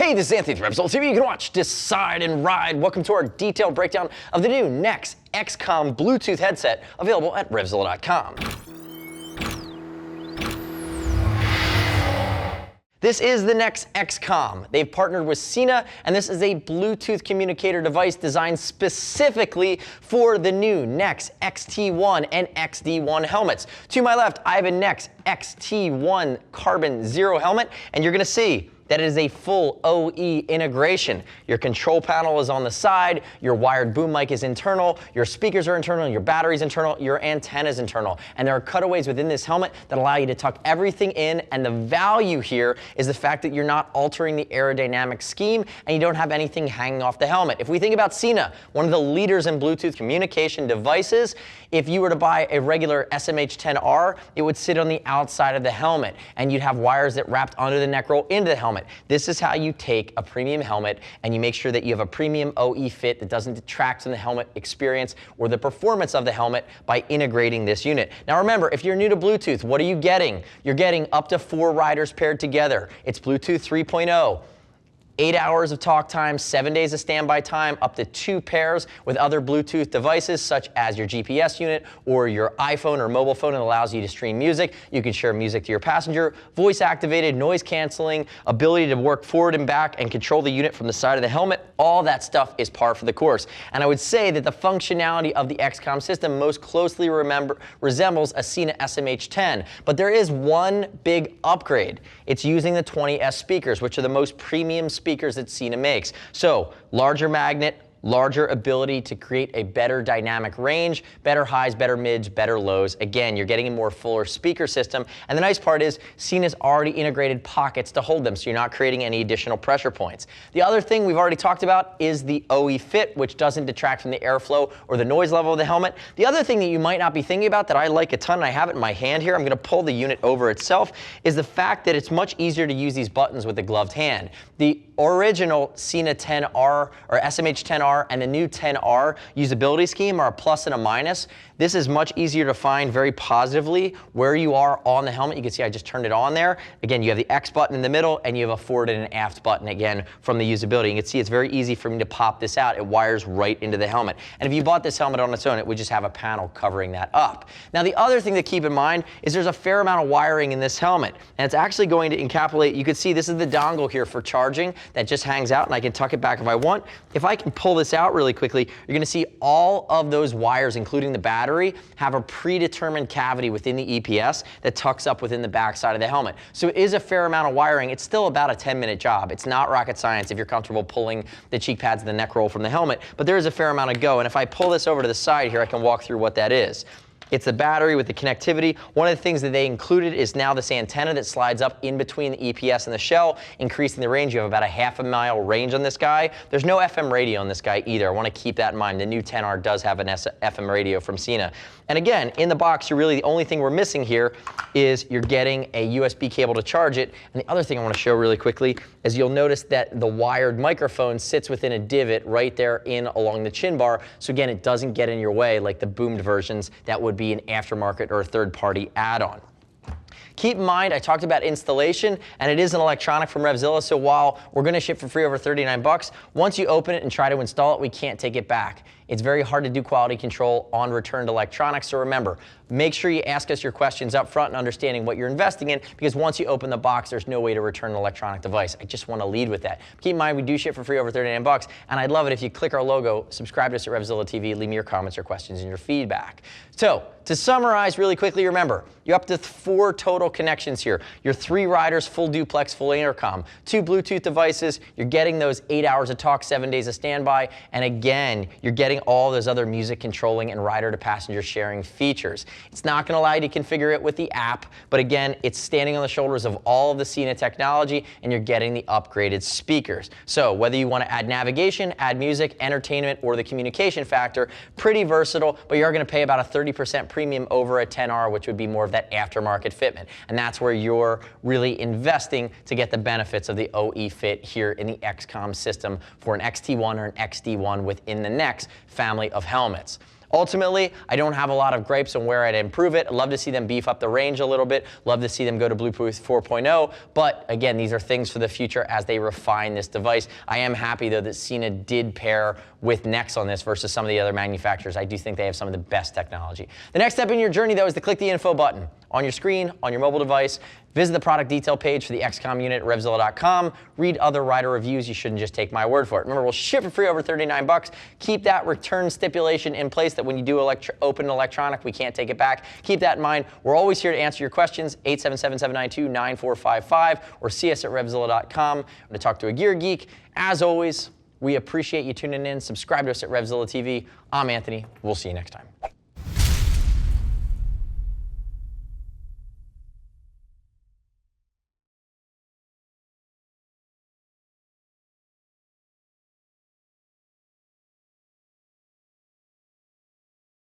Hey, this is Anthony from RevZilla TV. You can watch, decide, and ride. Welcome to our detailed breakdown of the new Nexx X-Com Bluetooth headset, available at RevZilla.com. This is the Nexx X-Com. They've partnered with Sena, and this is a Bluetooth communicator device designed specifically for the new Nexx XT1 and XD1 helmets. To my left, I have a Nexx XT1 Carbon Zero helmet, and you're gonna see that it is a full OE integration. Your control panel is on the side, your wired boom mic is internal, your speakers are internal, your battery's internal, your antenna's internal. And there are cutaways within this helmet that allow you to tuck everything in, and the value here is the fact that you're not altering the aerodynamic scheme and you don't have anything hanging off the helmet. If we think about Sena, one of the leaders in Bluetooth communication devices, if you were to buy a regular SMH10R, it would sit on the outside of the helmet and you'd have wires that wrapped under the neck roll into the helmet. This is how you take a premium helmet and you make sure that you have a premium OE fit that doesn't detract from the helmet experience or the performance of the helmet by integrating this unit. Now remember, if you're new to Bluetooth, what are you getting? You're getting up to 4 riders paired together. It's Bluetooth 3.0. 8 hours of talk time, 7 days of standby time, up to 2 pairs with other Bluetooth devices such as your GPS unit or your iPhone or mobile phone. It allows you to stream music. You can share music to your passenger, voice activated, noise canceling, ability to work forward and back and control the unit from the side of the helmet. All that stuff is par for the course. And I would say that the functionality of the X-Com system most closely resembles a Sena SMH10. But there is one big upgrade. It's using the 20S speakers, which are the most premium speakers that Sena makes. So larger magnet, larger ability to create a better dynamic range, better highs, better mids, better lows. Again, you're getting a more fuller speaker system. And the nice part is Sena's already integrated pockets to hold them, so you're not creating any additional pressure points. The other thing we've already talked about is the OE fit, which doesn't detract from the airflow or the noise level of the helmet. The other thing that you might not be thinking about that I like a ton, and I have it in my hand here, I'm gonna pull the unit over itself, is the fact that it's much easier to use these buttons with a gloved hand. The original Sena 10R or SMH10R and the new 10R usability scheme are a plus and a minus. This is much easier to find very positively where you are on the helmet. You can see I just turned it on there. Again, you have the X button in the middle and you have a forward and an aft button again from the usability. You can see it's very easy for me to pop this out. It wires right into the helmet. And if you bought this helmet on its own, it would just have a panel covering that up. Now the other thing to keep in mind is there's a fair amount of wiring in this helmet, and it's actually going to encapsulate. You can see this is the dongle here for charging that just hangs out, and I can tuck it back if I want. If I can pull this out really quickly, you're gonna see all of those wires, including the battery, have a predetermined cavity within the EPS that tucks up within the back side of the helmet. So it is a fair amount of wiring. It's still about a 10-minute job. It's not rocket science if you're comfortable pulling the cheek pads and the neck roll from the helmet, but there is a fair amount of go. And if I pull this over to the side here, I can walk through what that is. It's the battery with the connectivity. One of the things that they included is now this antenna that slides up in between the EPS and the shell, increasing the range. You have about a half-a-mile range on this guy. There's no FM radio on this guy either. I want to keep that in mind. The new 10R does have an FM radio from Sena. And again, in the box, you're really the only thing we're missing here is you're getting a USB cable to charge it. And the other thing I want to show really quickly is you'll notice that the wired microphone sits within a divot right there in along the chin bar. So again, it doesn't get in your way like the boomed versions that would be an aftermarket or a third-party add-on. Keep in mind, I talked about installation, and it is an electronic from RevZilla, so while we're gonna ship for free over 39 bucks, once you open it and try to install it, we can't take it back. It's very hard to do quality control on returned electronics, so remember, make sure you ask us your questions up front and understanding what you're investing in, because once you open the box, there's no way to return an electronic device. I just want to lead with that. Keep in mind, we do ship for free over 39 bucks, and I'd love it if you click our logo, subscribe to us at RevZilla TV, leave me your comments, your questions, and your feedback. So, to summarize really quickly, remember, you're up to 4 total connections here. Your 3 riders, full duplex, full intercom, 2 Bluetooth devices, you're getting those 8 hours of talk, 7 days of standby, and again, you're getting all those other music controlling and rider to passenger sharing features. It's not going to allow you to configure it with the app, but again, it's standing on the shoulders of all of the Sena technology, and you're getting the upgraded speakers. So whether you want to add navigation, add music, entertainment, or the communication factor, pretty versatile, but you're going to pay about a 30% premium over a 10R, which would be more of that aftermarket fitment. And that's where you're really investing to get the benefits of the OE fit here in the X-Com system for an XT1 or an XD1 within the Nexx family of helmets. Ultimately, I don't have a lot of gripes on where I'd improve it. I'd love to see them beef up the range a little bit. Love to see them go to Bluetooth 4.0. But again, these are things for the future as they refine this device. I am happy though that Sena did pair with Nexx on this versus some of the other manufacturers. I do think they have some of the best technology. The next step in your journey though is to click the info button on your screen, on your mobile device. Visit the product detail page for the X-Com unit at RevZilla.com. Read other rider reviews. You shouldn't just take my word for it. Remember, we'll ship for free over $39. Keep that return stipulation in place that when you do open an electronic, we can't take it back. Keep that in mind. We're always here to answer your questions, 877-792-9455, or see us at RevZilla.com to talk to a gear geek. As always, we appreciate you tuning in. Subscribe to us at RevZilla TV. I'm Anthony. We'll see you next time.